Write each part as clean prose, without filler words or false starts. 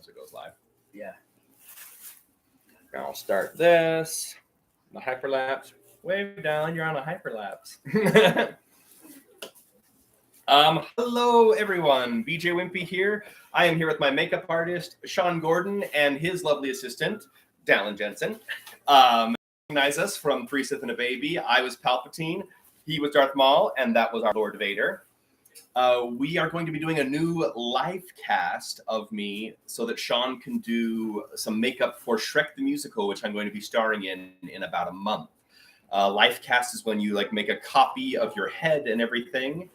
once it goes live. Yeah. I'll start this. The hyperlapse. Wave down. You're on a hyperlapse. Hello, everyone. BJ Wimpy here. I am here with my makeup artist, Shawn Gordon, and his lovely assistant, Dallin Jensen. Recognize us from Three Sith and a Baby. I was Palpatine. He was Darth Maul, and that was our Lord Vader. We are going to be doing a new live cast of me so that Shawn can do some makeup for Shrek the Musical, which I'm going to be starring in about a month. Live cast is when you make a copy of your head and everything.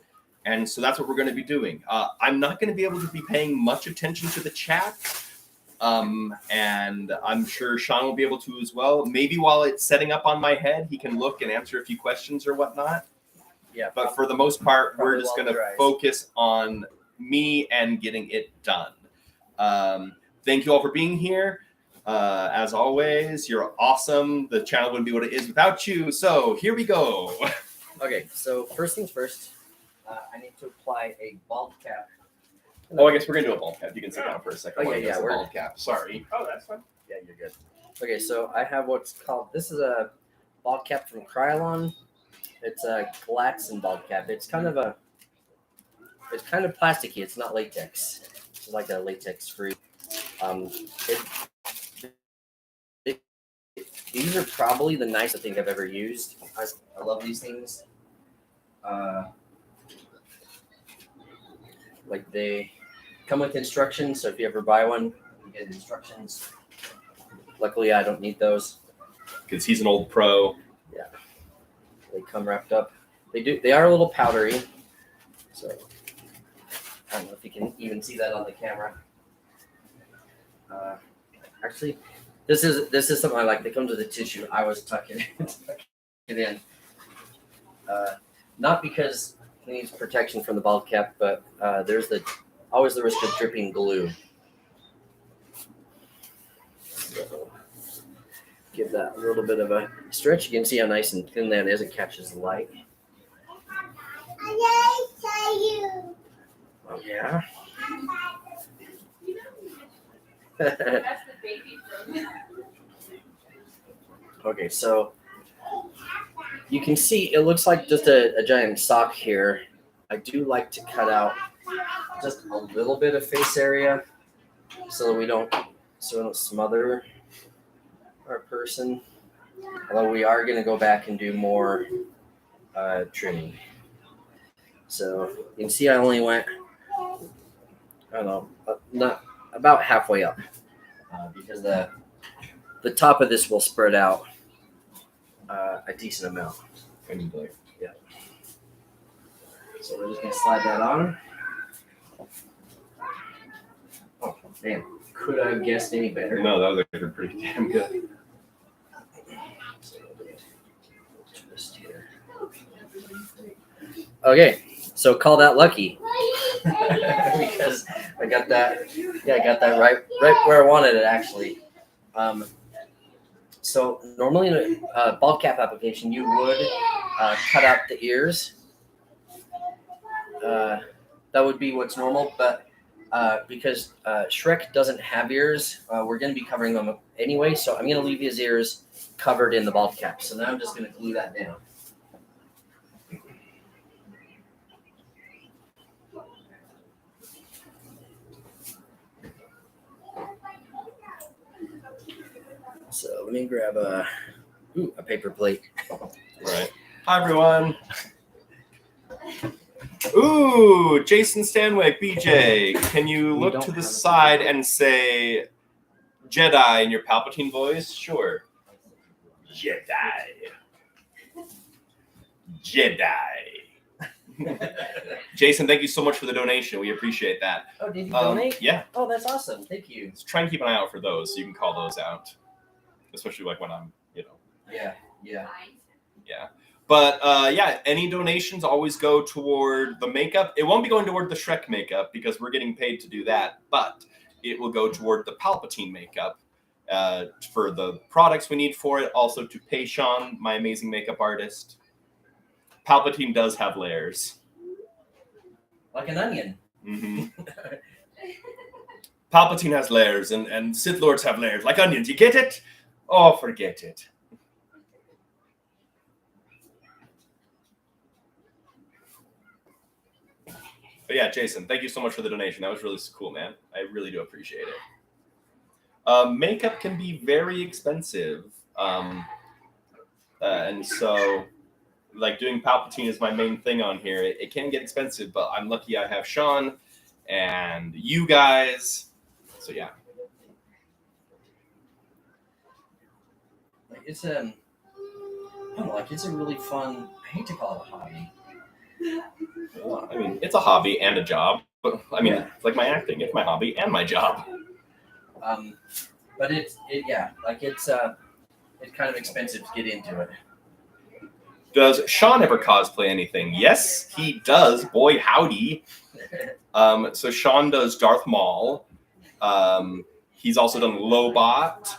And so that's what we're going to be doing. I'm not going to be able to be paying much attention to the chat. And I'm sure Shawn will be able to as well. Maybe while it's setting up on my head, he can look and answer a few questions or whatnot. Yeah. But for the most part, we're just going to focus on me and getting it done. Thank you all for being here. As always, you're awesome. The channel wouldn't be what it is without you. So here we go. Okay, so first things first, I need to apply a bald cap. Oh, I guess we're going to do a bald cap. You can sit down for a second. Oh, yeah, we're bald cap. Sorry. Oh, that's fine. Yeah, you're good. Okay, so I have what's called, this is a bald cap from Krylon. It's a Glaxon bald cap. It's kind of plasticky. It's not latex. It's like a latex free. These are probably the nicest I think I've ever used. I love these things. They come with instructions, so if you ever buy one, you get instructions. Luckily, I don't need those. Because he's an old pro. Yeah. They come wrapped up. They are a little powdery. So I don't know if you can even see that on the camera. Actually, this is something I like. They come to the tissue. I was tucking it in. Not because it needs protection from the bald cap, but there's always the risk of dripping glue. So give that a little bit of a stretch. You can see how nice and thin that is. It catches the light. Oh, yeah. That's the baby from. Okay, so you can see it looks like just a giant sock here. I do like to cut out just a little bit of face area so that we don't smother our person. Although we are going to go back and do more trimming. So you can see I only went, I don't know, not about halfway up because the top of this will spread out a decent amount. Yeah. So we're just going to slide that on. Oh, man. Could I have guessed any better? No, that was actually pretty damn good. Twist here. Okay, so call that lucky. Because I got that. Yeah, I got that right where I wanted it, actually. So normally in a bald cap application, you would cut out the ears. That would be what's normal, but because Shrek doesn't have ears, we're going to be covering them anyway, so I'm going to leave his ears covered in the bald cap. So now I'm just going to glue that down. So let me grab a paper plate. All right. Hi, everyone. Ooh, Jason Stanwyck, BJ. Can you look to the side and say Jedi in your Palpatine voice? Sure. Jedi. Jason, thank you so much for the donation. We appreciate that. Oh, did you donate? Yeah. Oh, that's awesome. Thank you. So try and keep an eye out for those so you can call those out. Especially when I'm, Yeah. Yeah. But any donations always go toward the makeup. It won't be going toward the Shrek makeup because we're getting paid to do that, but it will go toward the Palpatine makeup for the products we need for it. Also to pay Shawn, my amazing makeup artist. Palpatine does have layers. Like an onion. Mm-hmm. Palpatine has layers, and Sith Lords have layers, like onions. You get it? Oh, forget it. But yeah, Jason, thank you so much for the donation. That was really cool, man. I really do appreciate it. Makeup can be very expensive. And so, like, doing Palpatine is my main thing on here. It can get expensive, but I'm lucky I have Shawn and you guys. So, yeah. Like it's I don't know, like it's a really fun. I hate to call it a hobby. Well, I mean, it's a hobby and a job. But, I mean, it's like my acting. It's my hobby and my job. But it's kind of expensive to get into it. Does Shawn ever cosplay anything? Yes, he does. Boy, howdy. So Shawn does Darth Maul. He's also done Lobot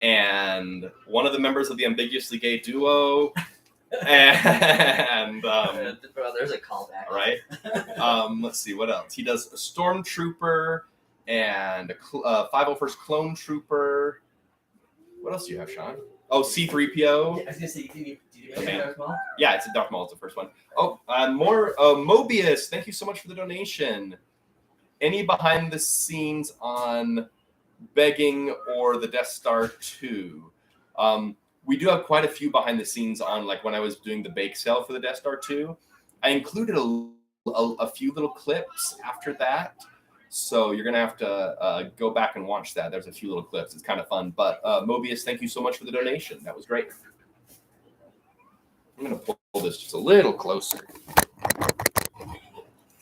and one of the members of the ambiguously gay duo. And Well, there's a callback. right. Let's see what else. He does a Stormtrooper and a 501st Clone Trooper. What else do you have, Shawn? Oh, C-3PO. Yeah, I was gonna say, did you Okay. Darth Maul? Yeah, it's a Darth Maul. It's the first one. Oh, more Mobius. Thank you so much for the donation. Any behind the scenes on begging or the Death Star 2? We do have quite a few behind the scenes on, like when I was doing the bake sale for the Death Star 2. I included a few little clips after that. So you're going to have to go back and watch that. There's a few little clips. It's kind of fun. But Mobius, thank you so much for the donation. That was great. I'm going to pull this just a little closer.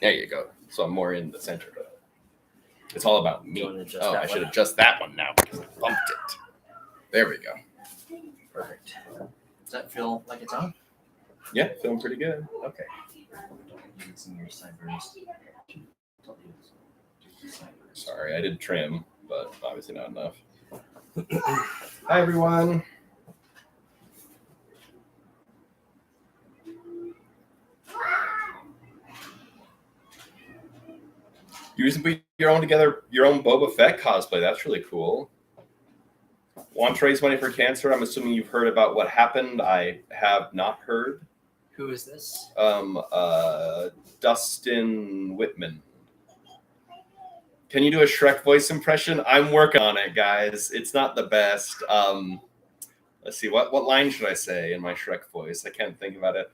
There you go. So I'm more in the center. It's all about me. You wanna adjust Oh, that I should one? adjust that one now because I bumped it. There we go. Perfect. Does that feel like it's on? Yeah, feeling pretty good. Okay. Using your sideburns. Sorry, I did trim, but obviously not enough. Hi, everyone. You recently put your own Boba Fett cosplay. That's really cool. Want to raise money for cancer? I'm assuming you've heard about what happened. I have not heard. Who is this? Dustin Whitman. Can you do a Shrek voice impression? I'm working on it, guys. It's not the best. Let's see. What line should I say in my Shrek voice? I can't think about it.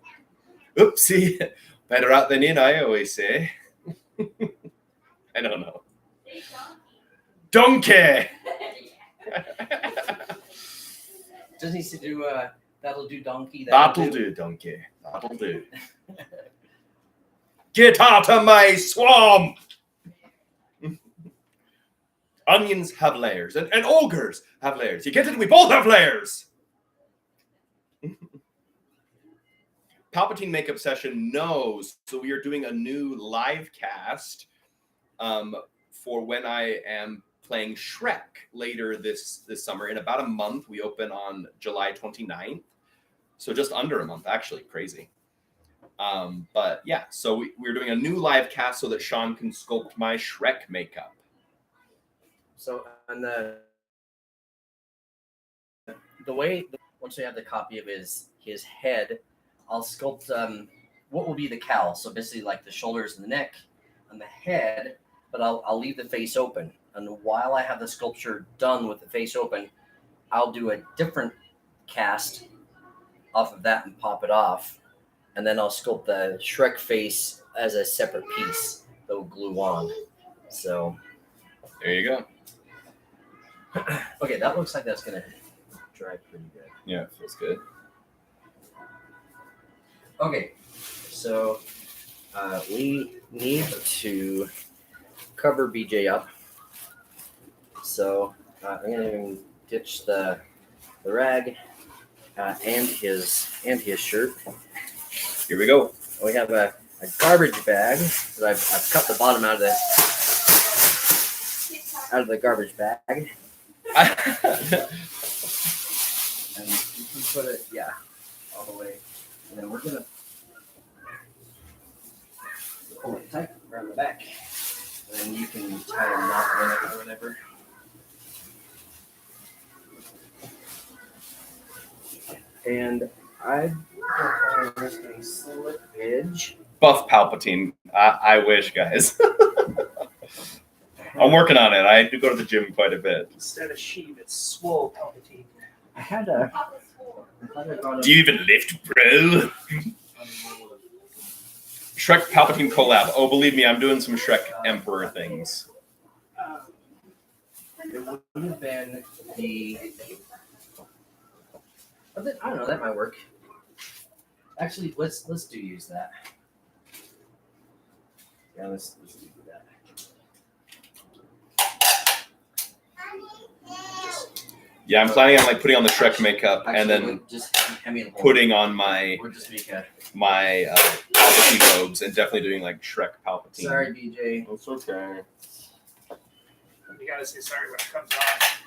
Oopsie. Better out than in, I always say. I don't know. Donkey! Doesn't he do that'll do donkey? That'll do, donkey. That'll do. Get out of my swamp! Onions have layers, and ogres have layers. You get it? We both have layers! Palpatine makeup session knows, so we are doing a new live cast for when I am playing Shrek later this summer. In about a month, we open on July 29th. So just under a month, actually. Crazy. But yeah, so we're doing a new live cast so that Shawn can sculpt my Shrek makeup. So on the way, once we have the copy of his head, I'll sculpt what will be the cowl. So basically like the shoulders and the neck and the head, but I'll leave the face open. And while I have the sculpture done with the face open, I'll do a different cast off of that and pop it off. And then I'll sculpt the Shrek face as a separate piece that will glue on. So there you go. Okay, that looks like that's gonna dry pretty good. Yeah, it feels good. Okay, so we need to cover BJ up. So I'm gonna ditch the rag and his shirt. Here we go. We have a garbage bag that I've cut the bottom out of the garbage bag. And you can put it, all the way. And then we're gonna pull it tight around the back. And then you can tie a knot in it or whatever. And I've got a slippage. Buff Palpatine. I wish, guys. I'm working on it. I do go to the gym quite a bit. Instead of Sheev, it's Swole Palpatine. I had a. Do you even lift, bro? Shrek Palpatine collab. Oh, believe me, I'm doing some Shrek Emperor things. It would have been the. I don't know. That might work. Actually, let's use that. Yeah, let's do that. Yeah, I'm planning on like putting on the Shrek makeup and then just putting on my Or just make a. Palpatine robes and definitely doing like Shrek Palpatine. Sorry, BJ. It's okay. You gotta say sorry when it comes off.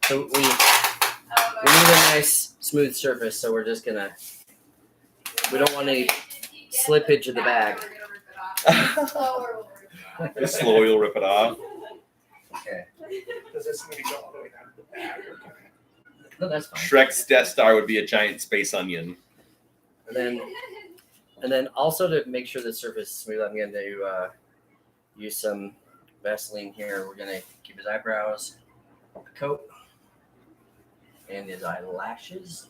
So we need a nice smooth surface, so we're just gonna. We don't want any slippage of the bag. Slow, you'll rip it off. Okay. Does this maybe go all the way down to the bag? No, that's fine. Shrek's Death Star would be a giant space onion. And then also to make sure the surface is smooth, I'm going to use some Vaseline here. We're going to keep his eyebrows a coat and his eyelashes.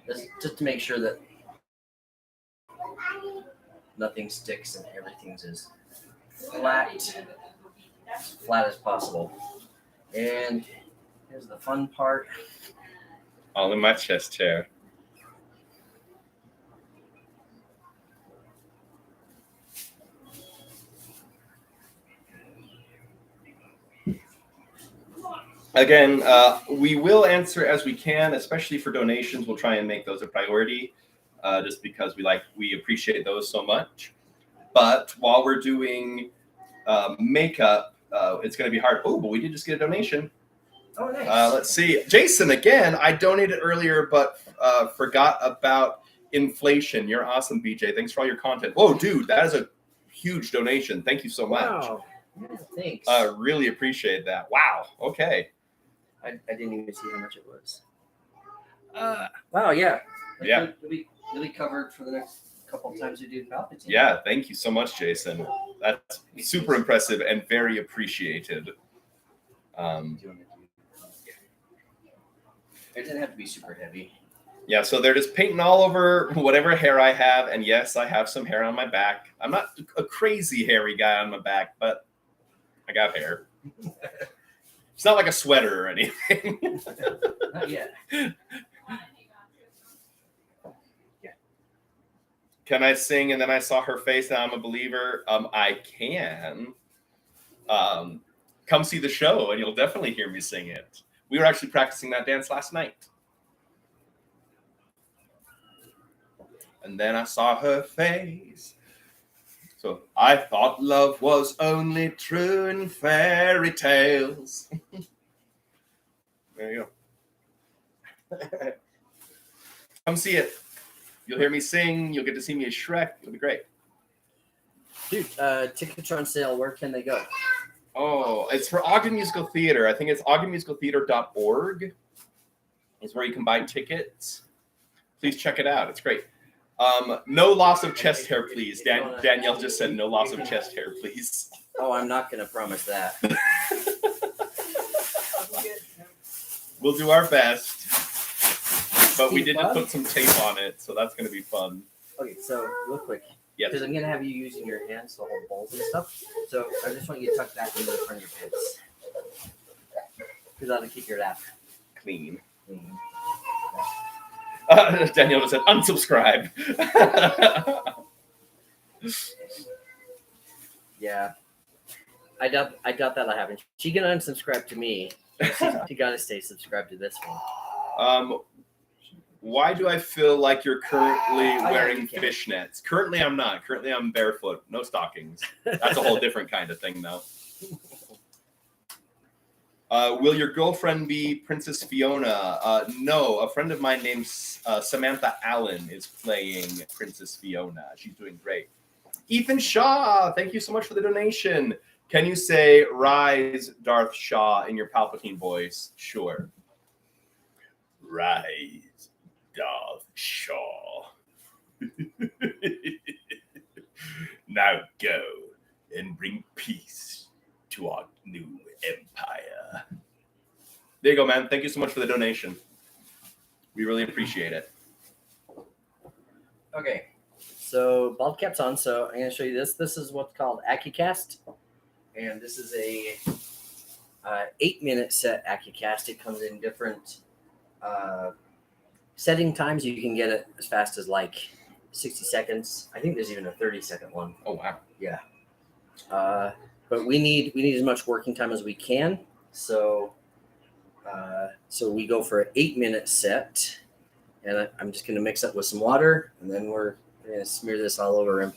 Just to make sure that nothing sticks and everything's as flat as possible. And here's the fun part. All in my chest hair. Again, we will answer as we can, especially for donations. We'll try and make those a priority, just because we appreciate those so much. But while we're doing makeup, it's going to be hard. Oh, but we did just get a donation. Oh, nice. Let's see. Jason, again, I donated earlier, but forgot about inflation. You're awesome, BJ. Thanks for all your content. Whoa, dude, that is a huge donation. Thank you so much. Wow. Yeah, thanks. Really appreciate that. Wow. Okay. I didn't even see how much it was. Wow, yeah. Yeah. You'll be covered for the next couple of times we do Palpatine. Yeah, thank you so much, Jason. That's super impressive and very appreciated. It didn't have to be super heavy. Yeah, so they're just painting all over whatever hair I have. And yes, I have some hair on my back. I'm not a crazy hairy guy on my back, but I got hair. It's not like a sweater or anything. Not yet. Can I sing and then I saw her face and I'm a believer? I can. Come see the show and you'll definitely hear me sing it. We were actually practicing that dance last night. And then I saw her face. So I thought love was only true in fairy tales. There you go. Come see it. You'll hear me sing. You'll get to see me as Shrek. It'll be great. Dude, tickets are on sale. Where can they go? Oh, it's for Ogden Musical Theater. I think it's ogdenmusicaltheater.org is where you can buy tickets. Please check it out. It's great. No loss of chest hair, please. Danielle just said no loss of chest hair, please. Oh, I'm not going to promise that. We'll do our best. But we did just put some tape on it, so that's going to be fun. Okay, so real quick. Yes. Because I'm going to have you using your hands to hold bowls and stuff. So I just want you to tuck that into the front of your pants. Because that'll keep your lap Clean. clean. Danielle just said unsubscribe. Yeah. I doubt that'll happen. She can unsubscribe to me. She got to stay subscribed to this one. Why do I feel like you're currently wearing you can. fishnets? Currently, I'm not. Currently, I'm barefoot. No stockings. That's a whole different kind of thing, though. Will your girlfriend be Princess Fiona? No, a friend of mine named Samantha Allen is playing Princess Fiona. She's doing great. Ethan Shaw, thank you so much for the donation. Can you say "Rise, Darth Shaw" in your Palpatine voice? Sure. Rise, Darth Shaw. Now go and bring peace to our new empire. There you go, man. Thank you so much for the donation. We really appreciate it. Okay, so bald cap's on. So I'm going to show you this. This is what's called AccuCast, and this is a 8-minute set AccuCast. It comes in different setting times. You can get it as fast as like 60 seconds. I think there's even a 30-second one. Oh wow. Yeah. But we need as much working time as we can. So we go for an 8-minute set, and I'm just going to mix it with some water, and then we're going to smear this all over him.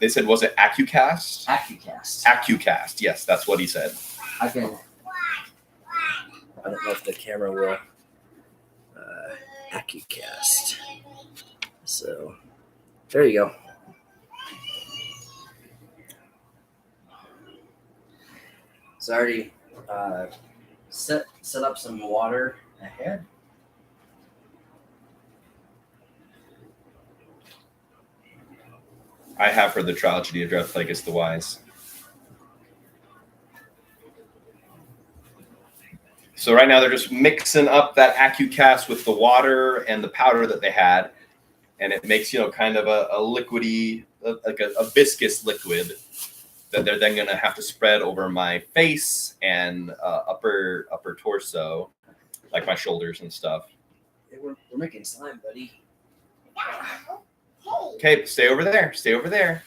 They said, was it AccuCast? AccuCast. AccuCast. Yes, that's what he said. I don't know if the camera will. AccuCast. So there you go. So I already set up some water ahead. I have heard the tragedy of Darth Plagueis the Wise. So right now they're just mixing up that AccuCast with the water and the powder that they had, and it makes, kind of a liquidy, like a viscous liquid that they're then going to have to spread over my face and upper torso, like my shoulders and stuff. Hey, we're making slime, buddy. Okay, stay over there. Stay over there.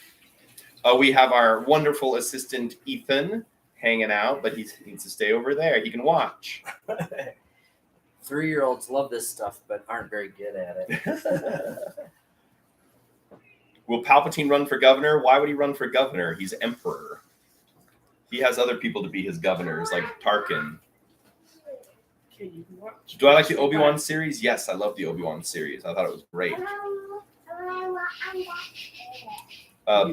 We have our wonderful assistant, Ethan, hanging out, but he needs to stay over there. He can watch. 3-year-olds love this stuff, but aren't very good at it. Will Palpatine run for governor? Why would he run for governor? He's emperor. He has other people to be his governors, like Tarkin. Do I like the Obi-Wan series? Yes, I love the Obi-Wan series. I thought it was great.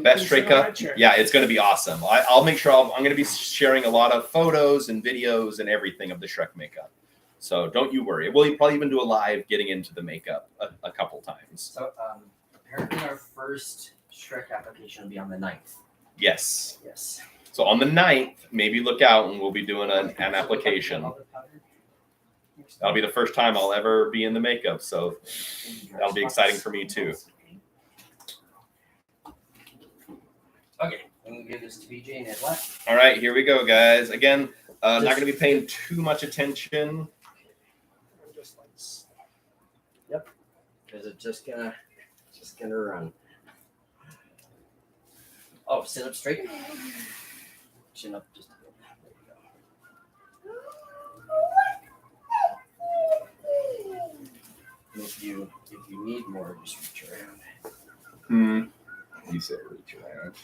Best Shrek up. Yeah, it's going to be awesome. I'll make sure I'm going to be sharing a lot of photos and videos and everything of the Shrek makeup. So don't you worry. We'll probably even do a live getting into the makeup a couple times. So apparently our first Shrek application will be on the 9th. Yes. Yes. So on the 9th, maybe look out and we'll be doing an application. That'll be the first time I'll ever be in the makeup. So that'll be exciting for me too. Okay, I'm going to give this to BJ and Ed left. All right, here we go, guys. Again, not going to be paying too much attention. Yep, because it's just gonna run. Oh, sit up straight. Chin up just a bit. There you go. And if you need more, just reach around. You said reach around.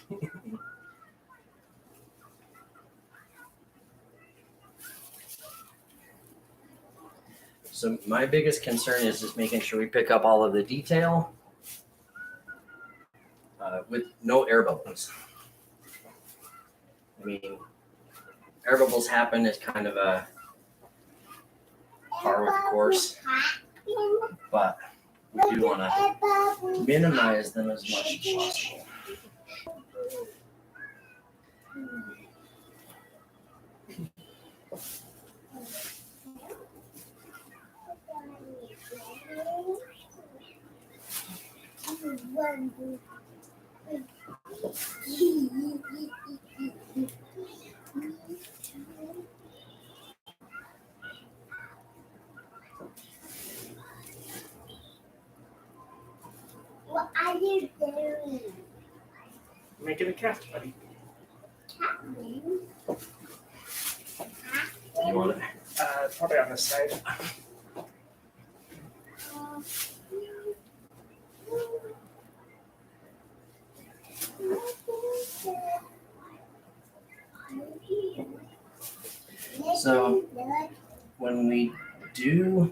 So my biggest concern is just making sure we pick up all of the detail with no air bubbles. I mean, air bubbles happen as kind of a par with the course, but we do want to minimize them as much as possible. What are you doing? Making a cast, buddy. You want it? Probably on this side. So when we do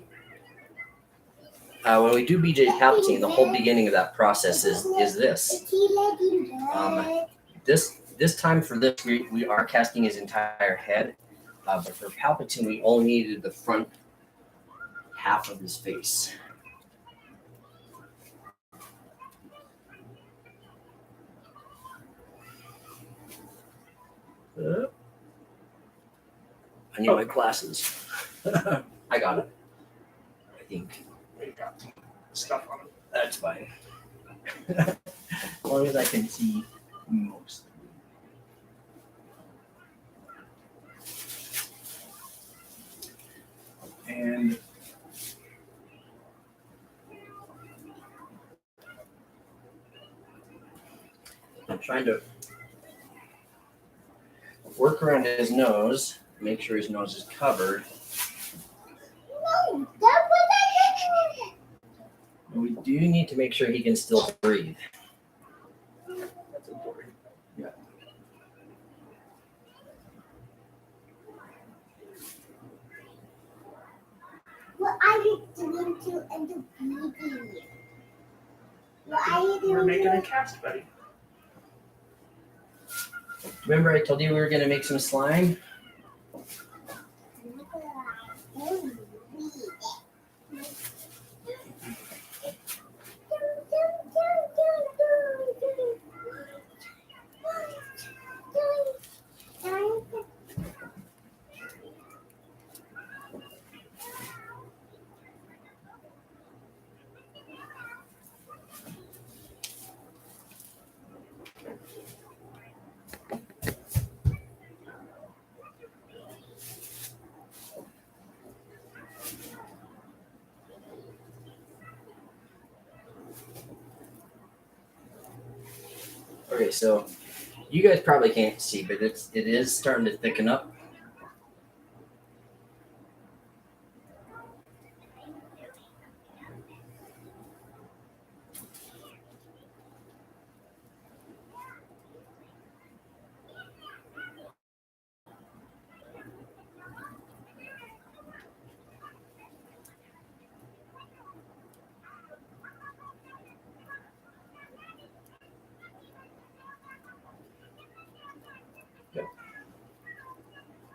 BJ Palpatine, the whole beginning of that process is this. This time for this, we are casting his entire head, but for Palpatine, we only needed the front half of his face. I need my glasses. I got it. I think. We got stuff on it. That's fine. As long as I can see most. And I'm trying to work around his nose, make sure his nose is covered. No, that's what I did. We do need to make sure he can still breathe. That's important. Yeah. What are you doing to end the baby? What are you doing? We're making a cast, buddy. Remember I told you we were going to make some slime? Okay, so you guys probably can't see, but it is starting to thicken up.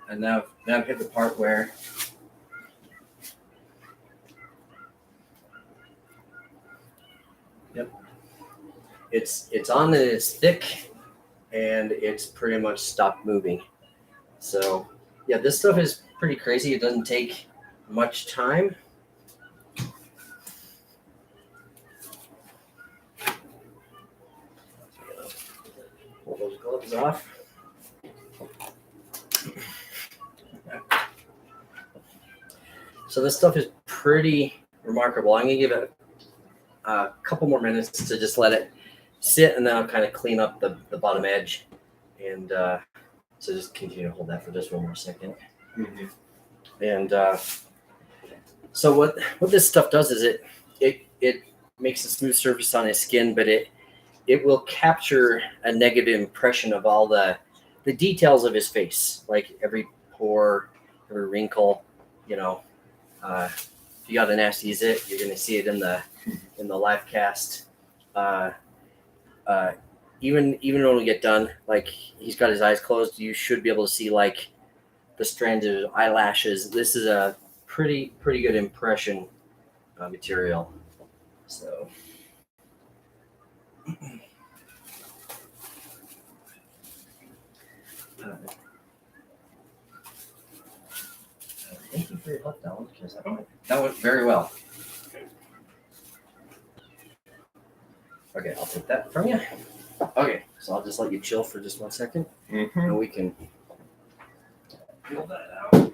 And now I've hit the part where it's on and it's thick and it's pretty much stopped moving. So yeah, this stuff is pretty crazy. It doesn't take much time. Pull those gloves off. So this stuff is pretty remarkable. I'm gonna give it a couple more minutes to just let it sit, and then I'll kind of clean up the bottom edge. And so just continue to hold that for just one more second. Mm-hmm. And so what this stuff does is it makes a smooth surface on his skin, but it will capture a negative impression of all the details of his face, like every pore, every wrinkle, you know. If you got a nasty zit, you're gonna see it in the live cast. Even when we get done, like he's got his eyes closed, you should be able to see like the strands of his eyelashes. This is a pretty good impression material. So. Thank you for your help, Dallin, because that went very well. Okay, I'll take that from you. Okay, so I'll just let you chill for just 1 second, Mm-hmm. and we can peel that out.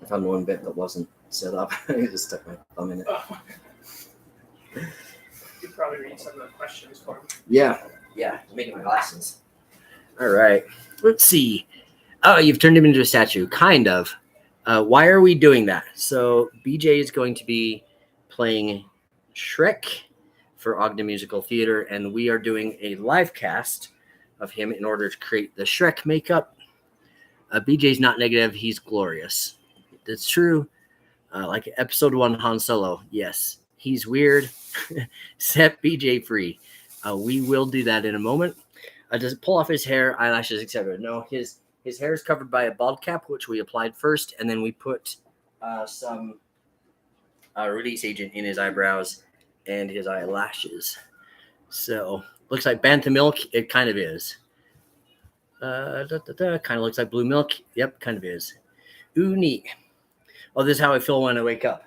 I found one bit that wasn't set up. I just stuck my thumb in it. You probably read some of the questions for me. Yeah, making my glasses. All right, let's see. Oh, you've turned him into a statue, kind of. Why are we doing that? So BJ is going to be playing Shrek for Ogden Musical Theater, and we are doing a live cast of him in order to create the Shrek makeup. BJ's not negative. He's glorious. That's true. Like episode 1 Han Solo. Yes, he's weird. Set BJ free. We will do that in a moment. Just pull off his hair, eyelashes, etc. No, his hair is covered by a bald cap, which we applied first, and then we put some release agent in his eyebrows and his eyelashes. So looks like bantha milk. It kind of is. Kind of looks like blue milk. Yep, kind of is. Ooh, neat. Oh, this is how I feel when I wake up.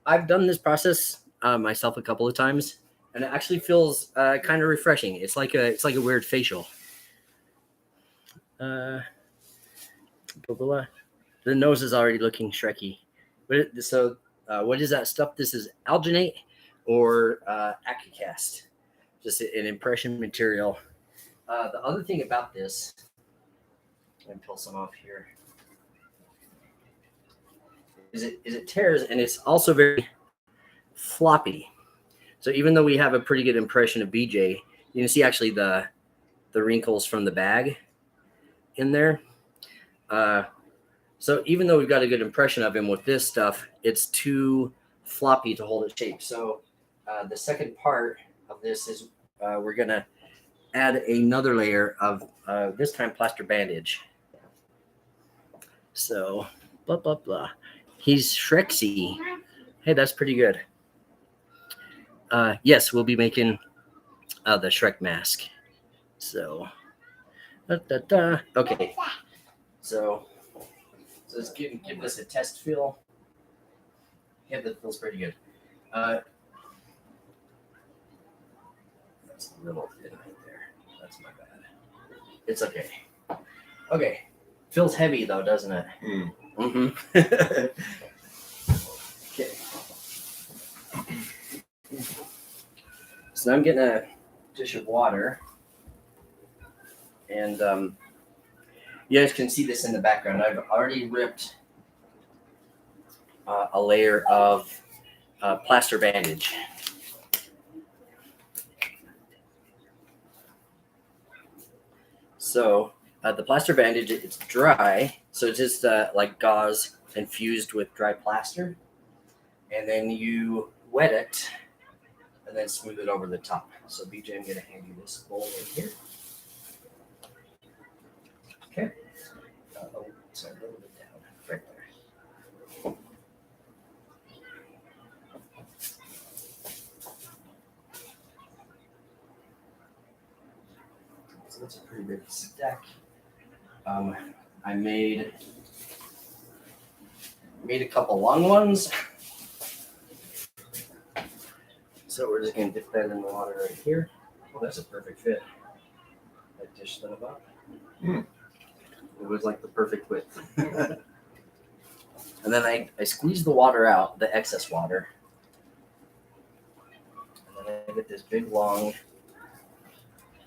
I've done this process myself a couple of times, and it actually feels kind of refreshing. It's like a weird facial. The nose is already looking Shreky. So what is that stuff? This is Alginate or Acicast. Just an impression material. The other thing about this, let me pull some off here, is it tears, and it's also very floppy. So even though we have a pretty good impression of BJ, you can see actually the wrinkles from the bag in there. So even though we've got a good impression of him with this stuff, it's too floppy to hold its shape. So the second part of this is we're gonna add another layer of this time plaster bandage. So blah blah blah. He's Shreksy. Hey, that's pretty good. Yes, we'll be making the Shrek mask. So okay. So let's give this a test feel. Yeah, that feels pretty good. That's a little thin right there. That's my bad. It's okay. Okay. Feels heavy though, doesn't it? Mm. Mm-hmm. Okay. So now I'm getting a dish of water. And you guys can see this in the background. I've already ripped a layer of plaster bandage. So the plaster bandage, it's dry. So it's just like gauze infused with dry plaster. And then you wet it and then smooth it over the top. So BJ, I'm going to hand you this bowl right here. Okay. Sorry, a little bit down, right there. So that's a pretty big stack. I made a couple long ones. So we're just going to dip that in the water right here. Well, that's a perfect fit. I dished that about. It was like the perfect width. And then I squeeze the water out, the excess water. And then I get this big long.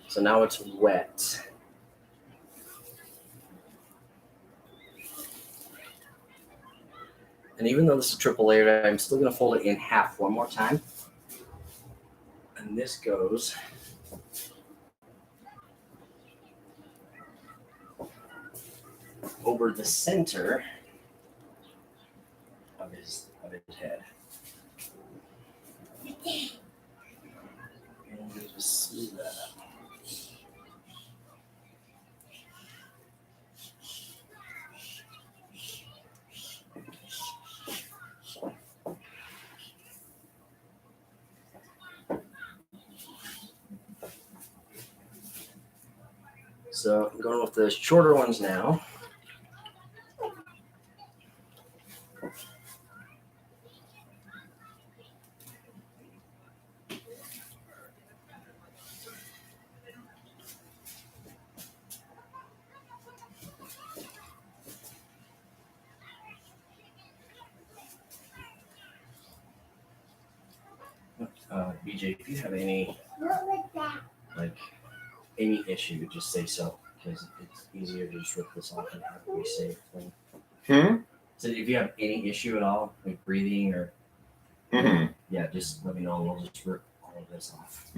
So now it's wet. And even though this is triple layered, I'm still going to fold it in half one more time. And this goes over the center of his head. And we'll just smooth that out. So I'm going with the shorter ones now. BJ, if you have any What was that? any issue, just say so, because it's easier to just rip this off and have it be safe. So if you have any issue at all, like breathing or yeah, just let me know. We'll just rip all of this off.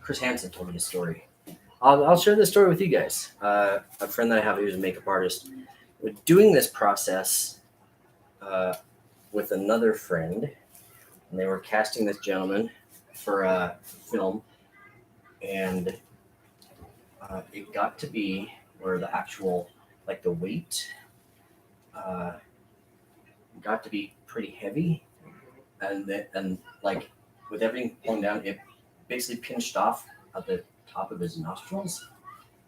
Chris Hansen told me a story. I'll share this story with you guys. A friend that I have who's a makeup artist was doing this process with another friend, and they were casting this gentleman for a film, and it got to be where the actual, like the weight, got to be pretty heavy, and like with everything pulling down, it basically pinched off at the top of his nostrils,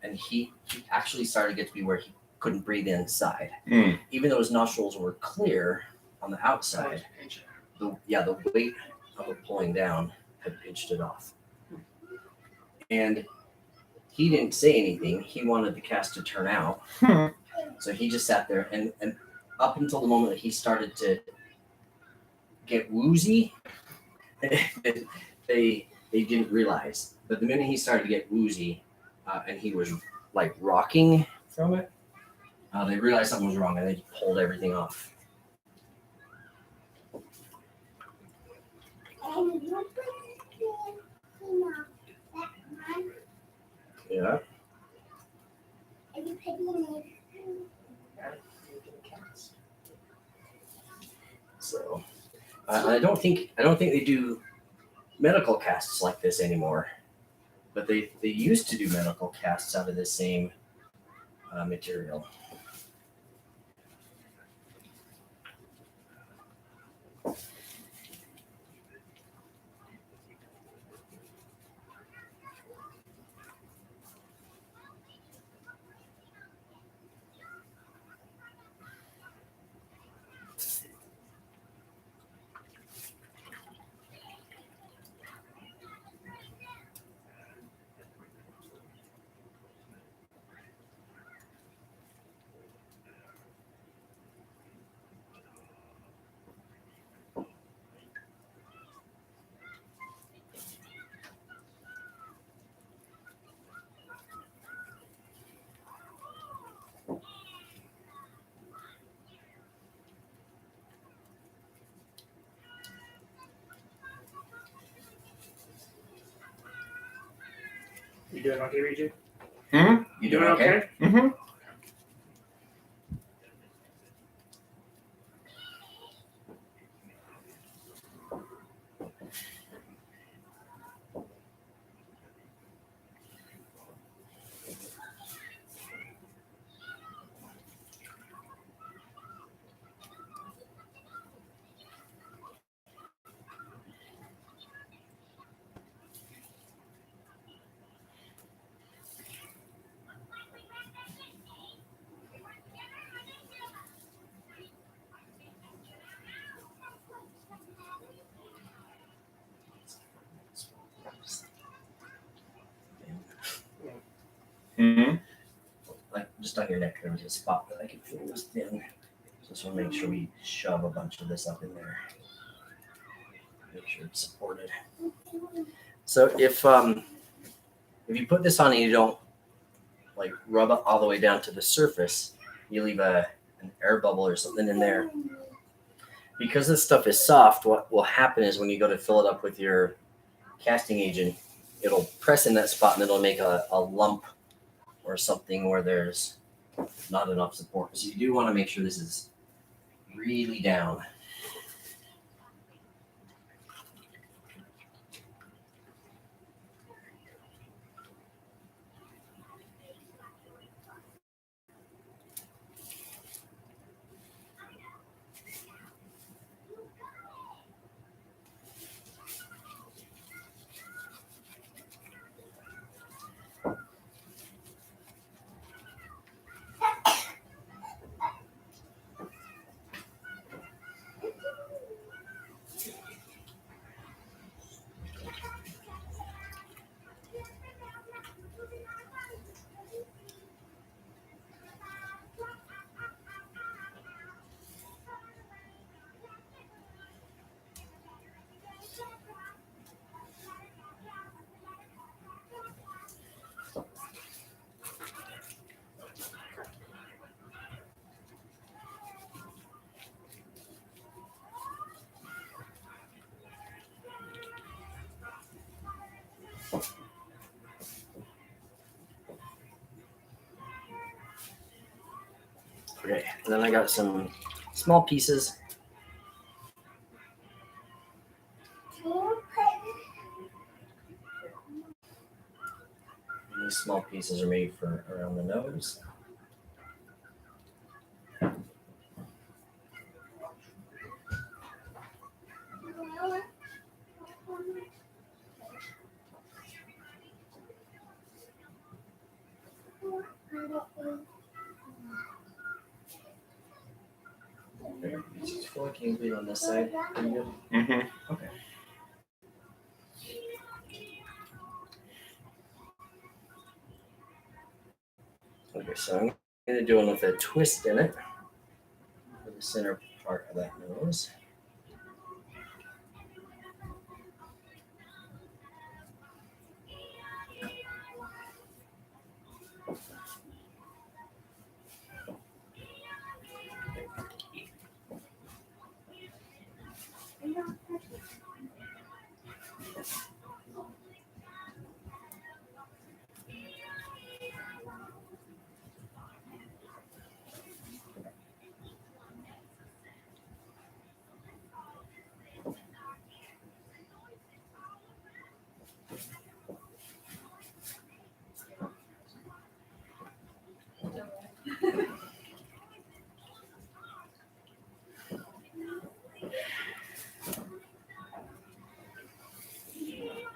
and he actually started to get to be where he couldn't breathe inside, even though his nostrils were clear on the outside. The weight of it pulling down had pinched it off, and he didn't say anything. He wanted the cast to turn out, so he just sat there, and up until the moment that he started to get woozy, they didn't realize. But the minute he started to get woozy, and he was like rocking from it, they realized something was wrong, and they pulled everything off. And you put it in, that one. Yeah. And you put it in. So I don't think they do medical casts like this anymore, but they used to do medical casts out of the same material. You doing okay, BJ? You doing okay? Mm-hmm. Mm-hmm. Like just on your neck, there was a spot that I could feel was thin. So just want to make sure we shove a bunch of this up in there. Make sure it's supported. So if you put this on and you don't like rub it all the way down to the surface, you leave an air bubble or something in there. Because this stuff is soft, what will happen is when you go to fill it up with your casting agent, it'll press in that spot and it'll make a lump or something where there's not enough support. So you do want to make sure this is really down. Okay, and then I got some small pieces. These small pieces are made for around the nose. There. I feel like you can bleed on this side. Pretty good. Mm-hmm. Okay. Okay, so I'm going to do one with a twist in it for the center part of that nose.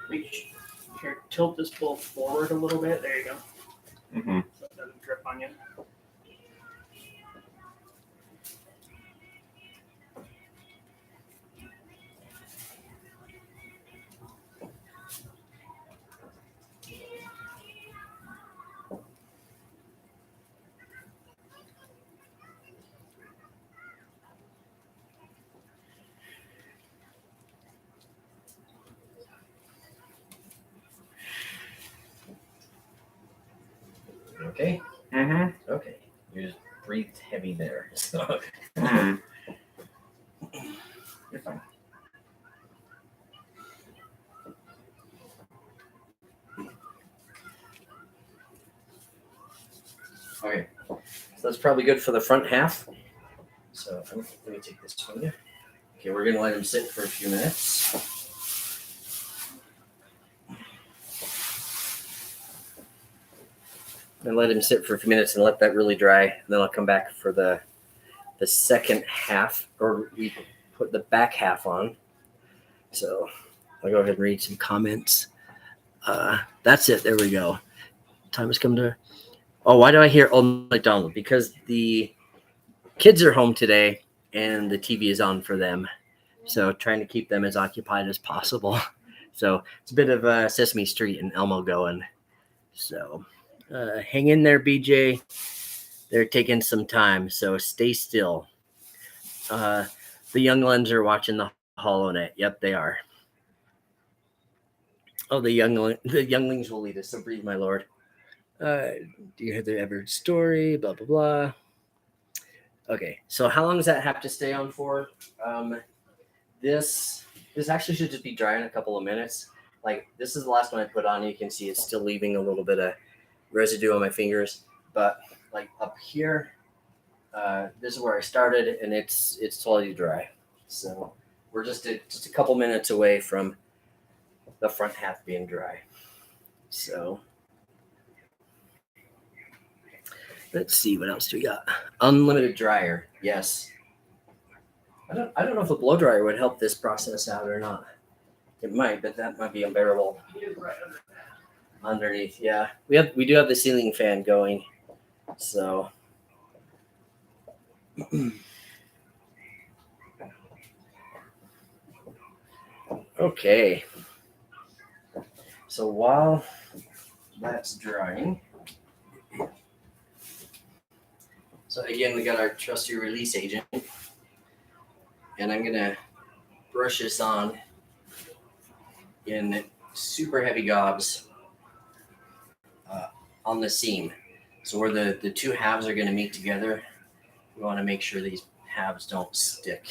Reach. Here, tilt this bowl forward a little bit. There you go. Mm-hmm. So it doesn't drip on you. Okay? Mm-hmm. Okay. You just breathed heavy there. So Mm-hmm. you're fine. Okay. So that's probably good for the front half. So let me take this from you. Okay, we're going to let him sit for a few minutes. And let him sit for a few minutes and let that really dry. And then I'll come back for the second half, or we put the back half on. So I'll go ahead and read some comments. That's it. There we go. Time has come to. Oh, why do I hear Old McDonald? Because the kids are home today and the TV is on for them. So trying to keep them as occupied as possible. So it's a bit of Sesame Street and Elmo going. So hang in there, BJ. They're taking some time, so stay still. The young ones are watching the HoloNet. Yep, they are. Oh, the younglings will lead us. So breathe, my lord. Do you hear the Everett story? Blah blah blah. Okay, so how long does that have to stay on for? This actually should just be dry in a couple of minutes. Like this is the last one I put on. You can see it's still leaving a little bit of residue on my fingers, but like up here, this is where I started, and it's totally dry. So we're just a couple minutes away from the front half being dry. So let's see, what else do we got? Unlimited dryer, yes. I don't know if a blow dryer would help this process out or not. It might, but that might be unbearable. Underneath, yeah. We do have the ceiling fan going, so. Okay. So while that's drying, so again, we got our trusty release agent, and I'm gonna brush this on in super heavy gobs on the seam. So where the two halves are gonna meet together, we wanna make sure these halves don't stick.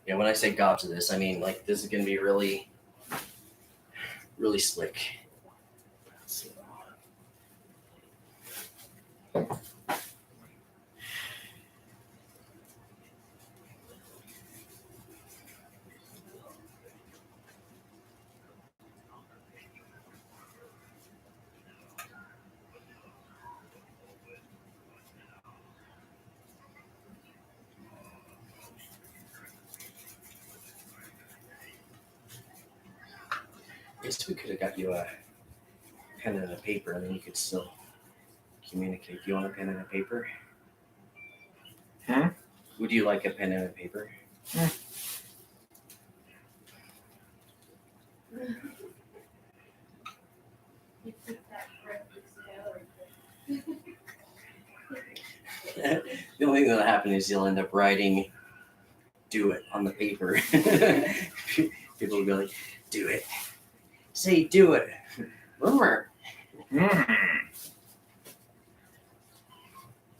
Yeah, when I say gobs of this, I mean like this is gonna be really, really slick. So. Guess we could have got you a pen and a paper, and then you could still communicate. Do you want a pen and a paper? Hmm? Would you like a pen and a paper? You put that breakfast together. The only thing that'll happen is you'll end up writing "do it" on the paper. People will be like, "Do it." Say, "Do it." Rumor. Mm.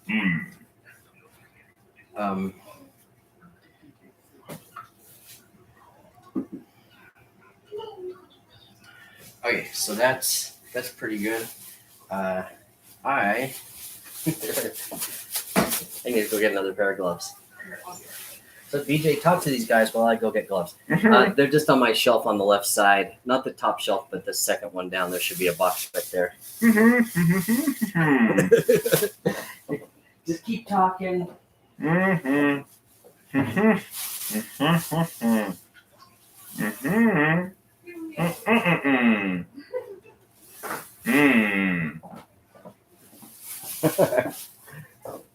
Mm. Um. Okay, so that's pretty good. I need to go get another pair of gloves. So BJ, talk to these guys while I go get gloves. They're just on my shelf on the left side, not the top shelf, but the second one down. There should be a box right there. Just keep talking.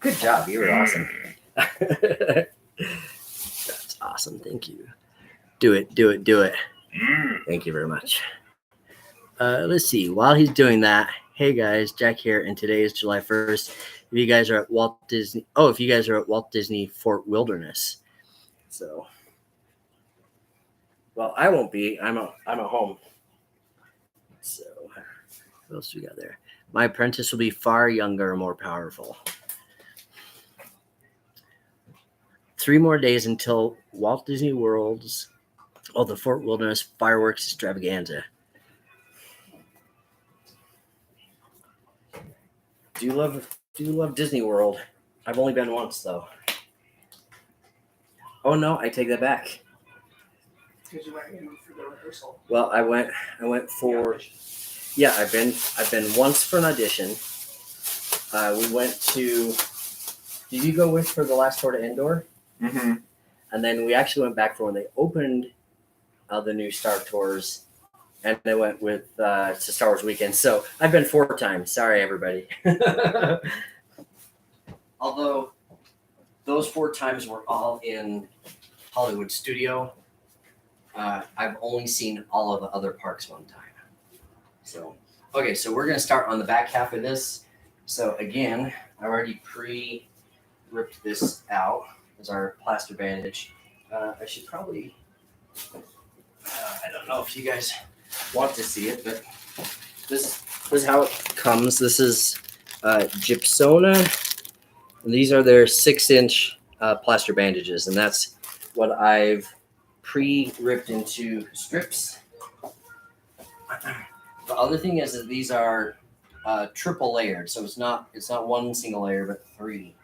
Good job. You were awesome. That's awesome. Thank you. Do it. Do it. Do it. Thank you very much. Let's see. While he's doing that, hey guys, Jack here, and today is July 1st. If you guys are at Walt Disney Fort Wilderness. So, well, I won't be. I'm at home. So, what else do we got there? My apprentice will be far younger and more powerful. 3 more days until Walt Disney World's the Fort Wilderness Fireworks Extravaganza. Do you love Disney World? I've only been once though. Oh no, I take that back. Because you went in for the rehearsal. Well, I went for I've been once for an audition. We went to. Did you go with for the last tour to Indoor? Mm-hmm. And then we actually went back for when they opened the new Star Tours, and they went with to Star Wars Weekend. So I've been 4 times. Sorry, everybody. Although those 4 times were all in Hollywood Studio, I've only seen all of the other parks one time. So, okay, so we're going to start on the back half of this. So again, I already pre-ripped this out as our plaster bandage. I should probably, I don't know if you guys want to see it, but this is how it comes. This is Gypsona. And these are their 6-inch plaster bandages, and that's what I've pre-ripped into strips. The other thing is that these are triple layered, so it's not one single layer, but 3.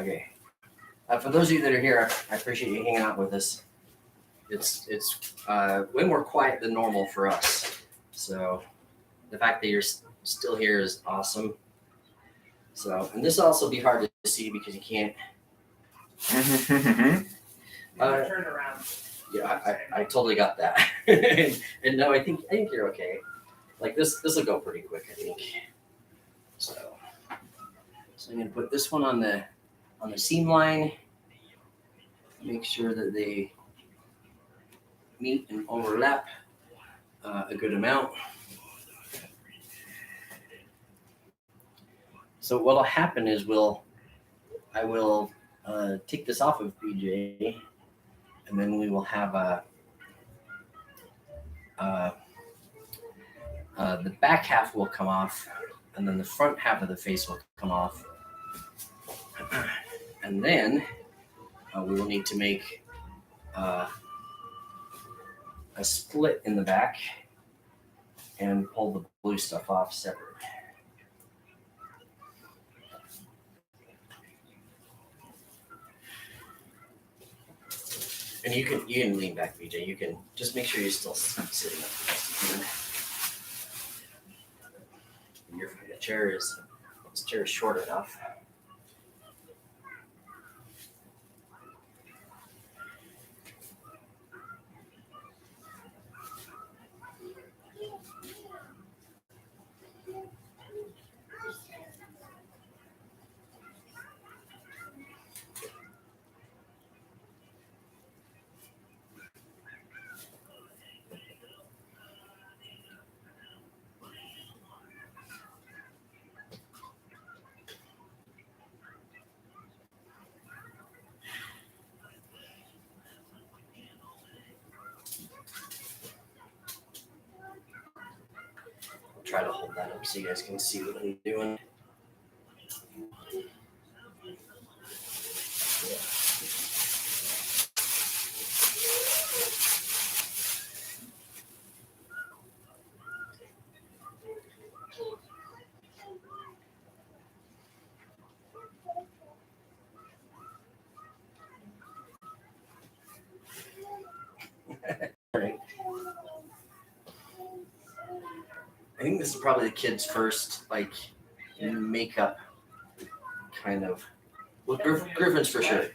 Okay. For those of you that are here, I appreciate you hanging out with us. It's way more quiet than normal for us. So the fact that you're still here is awesome. So, and this will also be hard to see because you can't. Turn around. Yeah, I totally got that. and no, I think you're okay. Like this will go pretty quick, I think. So I'm gonna put this one on the seam line. Make sure that they meet and overlap a good amount. So what'll happen is I will take this off of BJ, and then we will have the back half will come off, and then the front half of the face will come off, and then we will need to make a split in the back and pull the blue stuff off separate. And you can lean back, BJ. You can just make sure you're still sitting up. The chair is short enough. Try to hold that up so you guys can see what I'm doing. Right. I think this is probably the kid's first makeup kind of. Well, Griffin's for sure.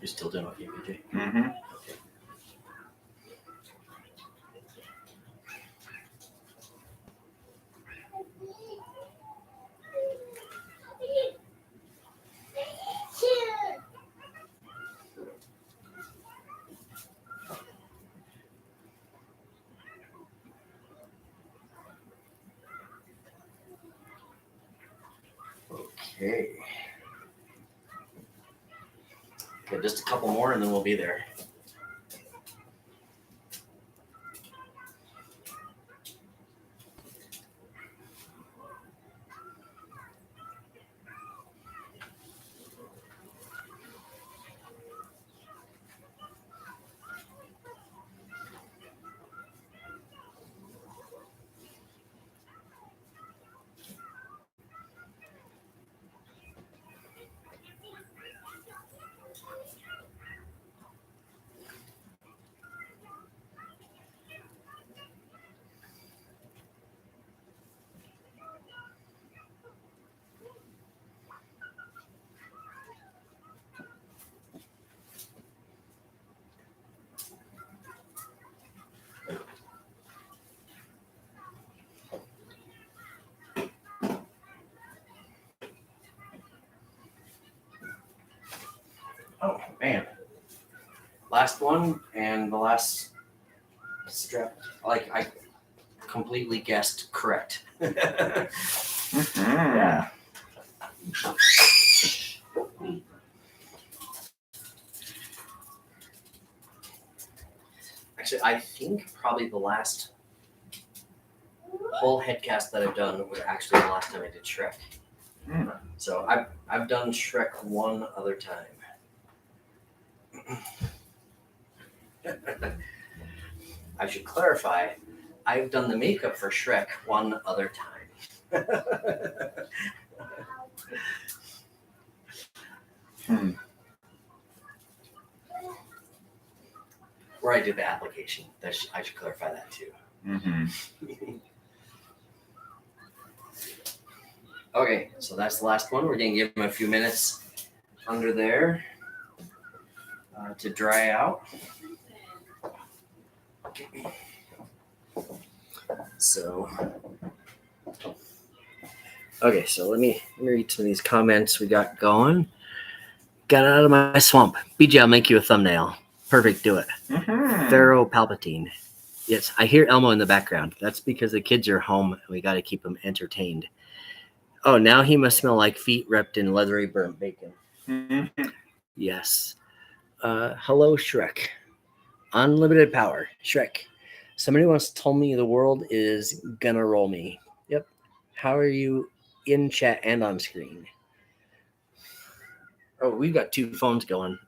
You're still doing okay, BJ? Mm-hmm. Okay. Okay. Okay, just a couple more and then we'll be there. Oh man. Last one and the last strap. I completely guessed correct. Yeah. Actually, I think probably the last whole head cast that I've done was actually the last time I did Shrek. Mm. So I've done Shrek one other time. I should clarify, I've done the makeup for Shrek one other time. Where I did the application. I should clarify that too. Mm-hmm. Okay, so that's the last one. We're gonna give him a few minutes under there to dry out. So, okay, so let me read some of these comments we got going. Got out of my swamp. BJ, I'll make you a thumbnail. Perfect, do it. Pharaoh Palpatine. Yes, I hear Elmo in the background. That's because the kids are home and we got to keep them entertained. Oh, now he must smell like feet wrapped in leathery burnt bacon. Yes. Hello, Shrek. Unlimited power. Shrek. Somebody once told me the world is gonna roll me. Yep. How are you in chat and on screen? Oh, we've got two phones going.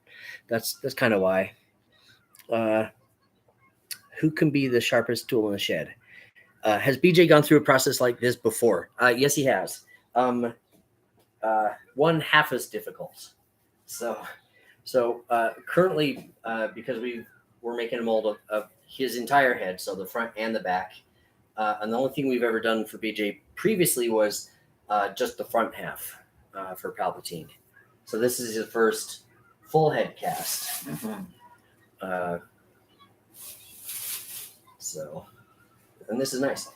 That's kind of why. Who can be the sharpest tool in the shed? Has BJ gone through a process like this before? Yes, he has. One half as difficult. So currently, because we're making a mold of his entire head, so the front and the back, and the only thing we've ever done for BJ previously was just the front half for Palpatine. So this is his first full head cast. So, and this is nice.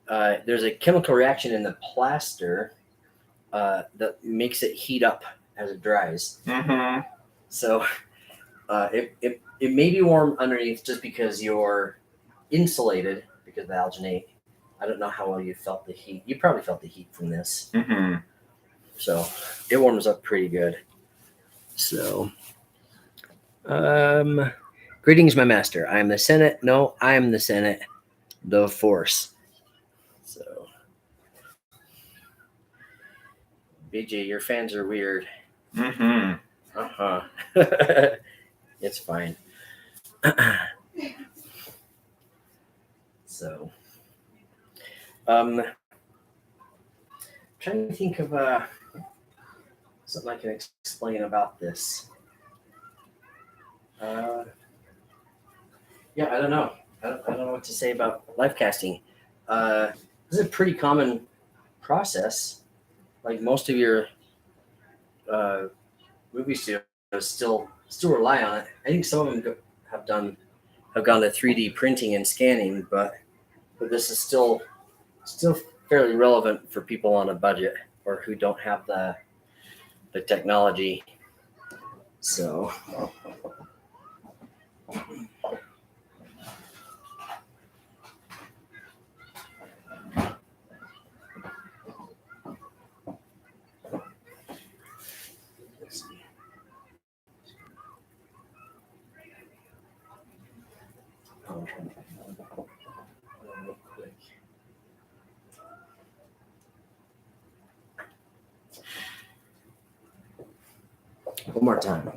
There's a chemical reaction in the plaster that makes it heat up as it dries. So it may be warm underneath just because you're insulated because of the alginate. I don't know how well you felt the heat. You probably felt the heat from this. So it warms up pretty good. So, greetings, my master. I am the Senate. No, I am the Senate. The Force. So, BJ, your fans are weird. It's fine. So, trying to think of something I can explain about this. Yeah, I don't know. I don't know what to say about live casting. This is a pretty common process. Like most of your movie studios still rely on it. I think some of them have gone to 3D printing and scanning, but this is still fairly relevant for people on a budget or who don't have the technology. So. One more time.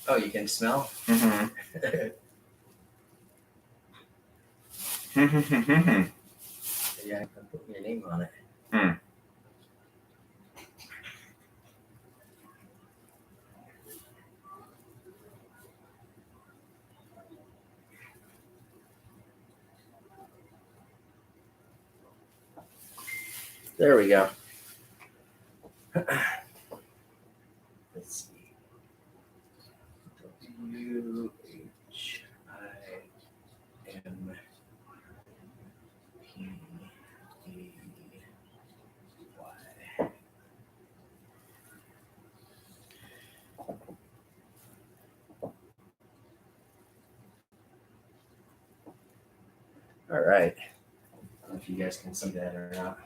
Oh, you can smell? Yeah, I can put your name on it. There we go. Let's see. WHIMPY. All right. I don't know if you guys can see that or not.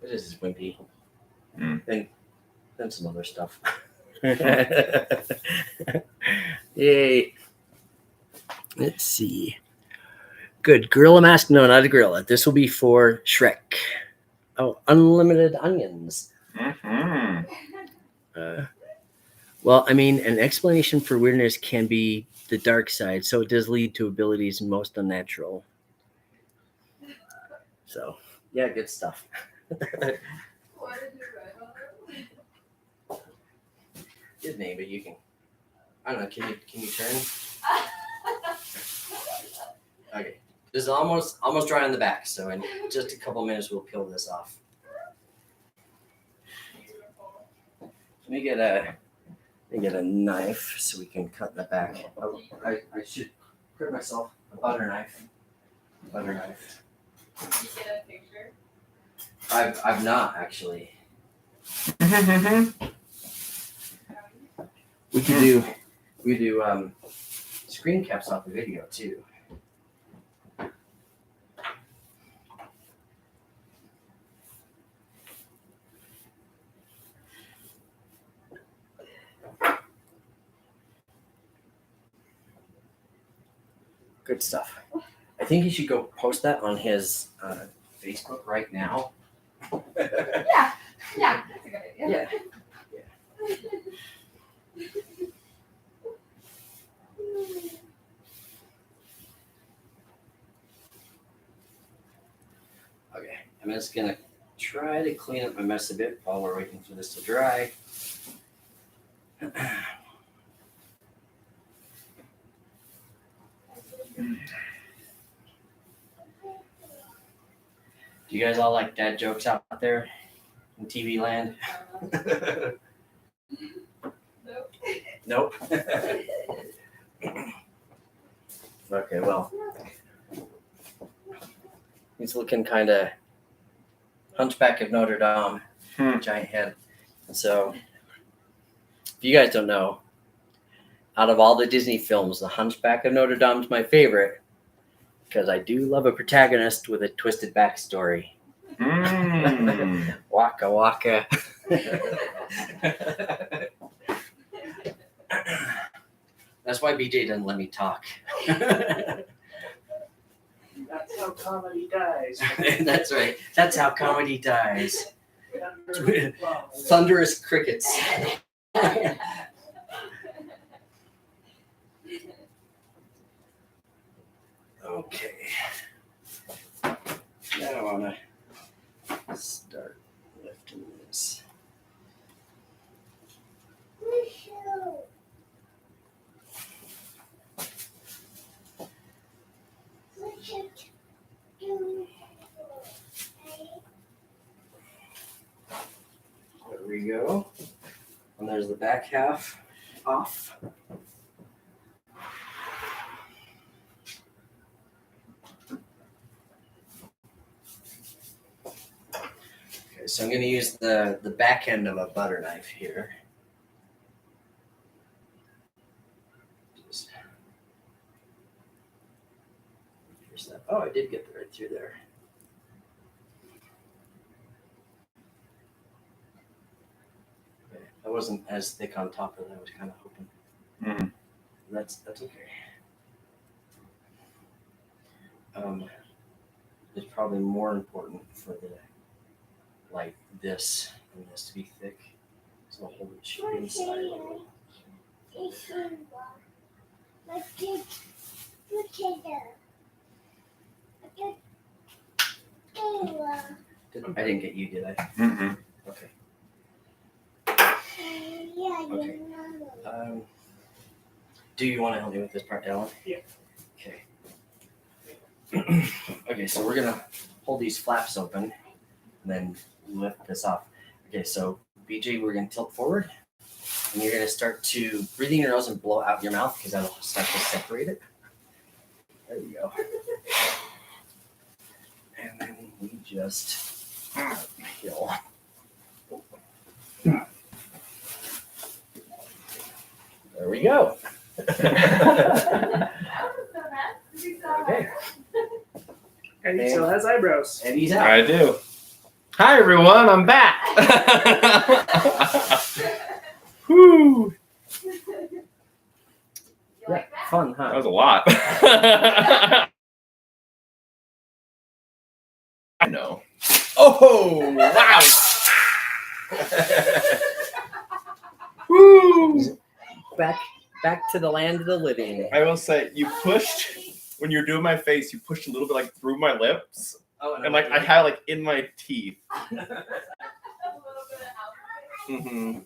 This is wimpy. And some other stuff. Yay. Let's see. Good. Gorilla mask? No, not a gorilla. This will be for Shrek. Oh, unlimited onions. Well, I mean, an explanation for weirdness can be the dark side, so it does lead to abilities most unnatural. So, yeah, good stuff. What did you write on it? did name, but you can. I don't know. Can you turn? Okay. This is almost dry on the back, so in just a couple minutes we'll peel this off. Let me get a knife so we can cut the back. Oh, I should grab myself a butter knife. Did you get a picture? I've not actually. We could do screen caps off the video too. Good stuff. I think he should go post that on his Facebook right now. Yeah, that's a good idea. Yeah. Okay, I'm just gonna try to clean up my mess a bit while we're waiting for this to dry. Do you guys all like dad jokes out there in TV land? Nope. Nope. Okay, well, he's looking kind of Hunchback of Notre Dame, giant head. So, if you guys don't know, out of all the Disney films, The Hunchback of Notre Dame is my favorite because I do love a protagonist with a twisted backstory. Waka waka. That's why BJ doesn't let me talk. That's how comedy dies. That's right. That's how comedy dies. Thunder. Thunderous crickets. Okay. Now I want to start lifting this. There we go. And there's the back half off. Okay, so I'm going to use the back end of a butter knife here. Just here's that. Oh, I did get right through there. Okay, that wasn't as thick on top as I was kind of hoping. That's okay. It's probably more important for the like this and this to be thick. So I'll hold it inside a little. I didn't get you, did I? Mm-mm. Okay. Okay. Do you want to help me with this part, Alan? Yeah. Okay. Okay, so we're gonna hold these flaps open and then lift this off. Okay, so BJ, we're gonna tilt forward and you're gonna start to breathe in your nose and blow out your mouth because that'll start to separate it. There we go. And then we just peel. There we go. Okay. And he still has eyebrows. And he's out. I do. Hi everyone, I'm back. Woo! You Yeah, like that? fun, That huh? was a lot. I know. Oh wow! Woo! Back to the land of the living. I will say, you pushed when you were doing my face. You pushed a little bit like through my lips, Oh, and like I had like in my teeth. A little bit of outfit. Mm-hmm.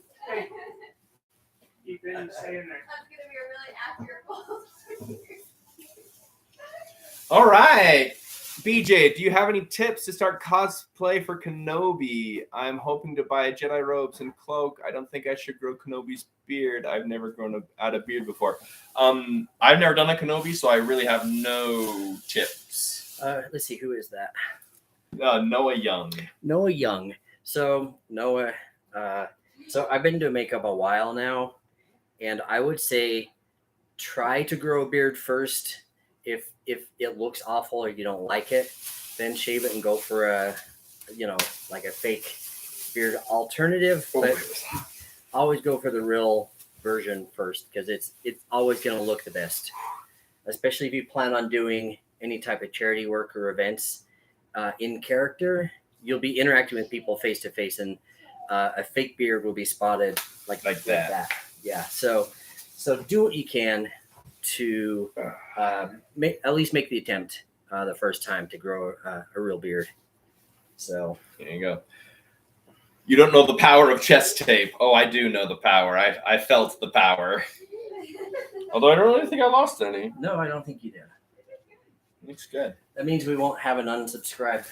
been saying that. That's gonna be a really accurate pose. All right. BJ, do you have any tips to start cosplay for Kenobi? I'm hoping to buy Jedi robes and cloak. I don't think I should grow Kenobi's beard. I've never grown out a beard before. I've never done a Kenobi, so I really have no tips. Let's see, who is that? Noah Young. Noah Young. So Noah, so I've been doing makeup a while now, and I would say try to grow a beard first. If it looks awful or you don't like it, then shave it and go for a, like a fake beard alternative. But always go for the real version first, because it's always going to look the best, especially if you plan on doing any type of charity work or events in character. You'll be interacting with people face to face, and a fake beard will be spotted like that. Yeah. So do what you can to at least make the attempt the first time to grow a real beard. So there you go. You don't know the power of chest tape. Oh, I do know the power. I felt the power. Although I don't really think I lost any. no, I don't think you did. Looks good. That means we won't have an unsubscribe.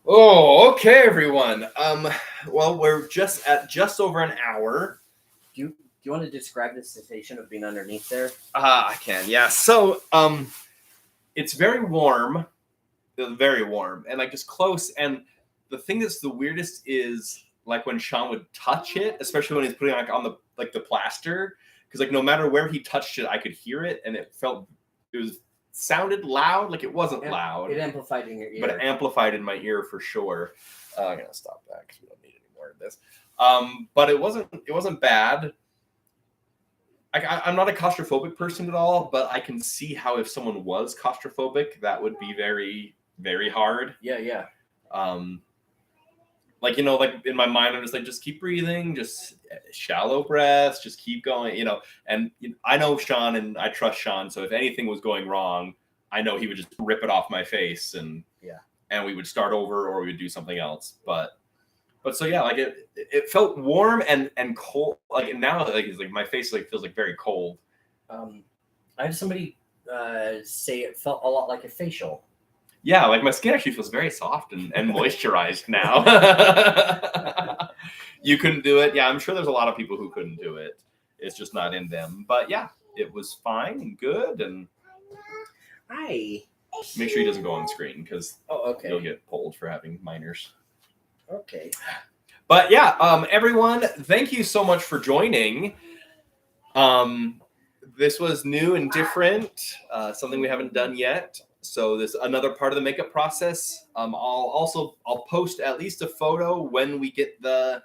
Oh, okay, everyone. Well, we're just over an hour. Do you want to describe the sensation of being underneath there? I can, yeah. So, it's very warm, and like just close. And the thing that's the weirdest is like when Shawn would touch it, especially when he's putting like on the plaster, because like no matter where he touched it, I could hear it, and it sounded loud. Like it wasn't loud. It amplified in your ear, but it amplified in my ear for sure. I'm gonna stop that because we don't need any more of this. But it wasn't bad. I'm not a claustrophobic person at all, but I can see how if someone was claustrophobic, that would be very, very hard. Yeah. Like in my mind, I'm just like, just keep breathing, just shallow breaths, just keep going, And I know Shawn, and I trust Shawn, so if anything was going wrong, I know he would just rip it off my face, and we would start over, or we would do something else. But so yeah, like it felt warm and cold. Like now, like it's like my face feels like very cold. I had somebody say it felt a lot like a facial. Yeah, like my skin actually feels very soft and moisturized now. You couldn't do it. Yeah, I'm sure there's a lot of people who couldn't do it. It's just not in them. But yeah, it was fine and good. And Hi. Make sure he doesn't go on screen, because okay. You'll get pulled for having minors. Okay. But yeah, everyone, thank you so much for joining. This was new and different, something we haven't done yet. So this is another part of the makeup process. I'll post at least a photo when we get the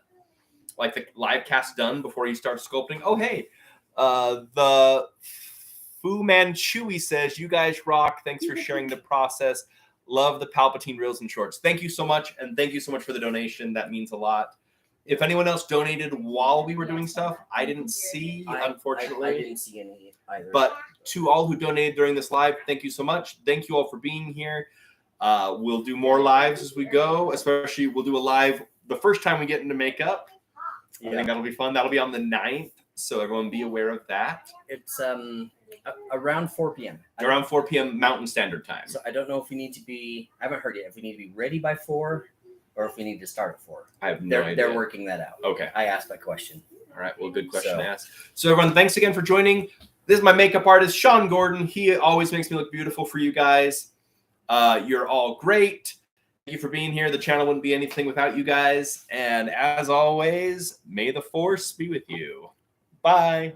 live cast done before you start sculpting. Oh, hey, the Fu Manchu says, you guys rock. Thanks for sharing the process. Love the Palpatine reels and shorts. Thank you so much. And thank you so much for the donation. That means a lot. If anyone else donated while we were doing stuff, I didn't see, unfortunately. I didn't see any either. But to all who donated during this live, thank you so much. Thank you all for being here. We'll do more lives as we go. Especially, we'll do a live the first time we get into makeup. I think that'll be fun. That'll be on the 9th. So everyone be aware of that. It's around 4 p.m. Around 4 p.m. Mountain Standard Time. So I don't know if we need to be, I haven't heard yet, if we need to be ready by 4 or if we need to start at 4. I have no idea. They're working that out. Okay. I asked that question. All right. Well, good question to ask. So everyone, thanks again for joining. This is my makeup artist, Shawn Gordon. He always makes me look beautiful for you guys. You're all great. Thank you for being here. The channel wouldn't be anything without you guys. And as always, may the force be with you. Bye.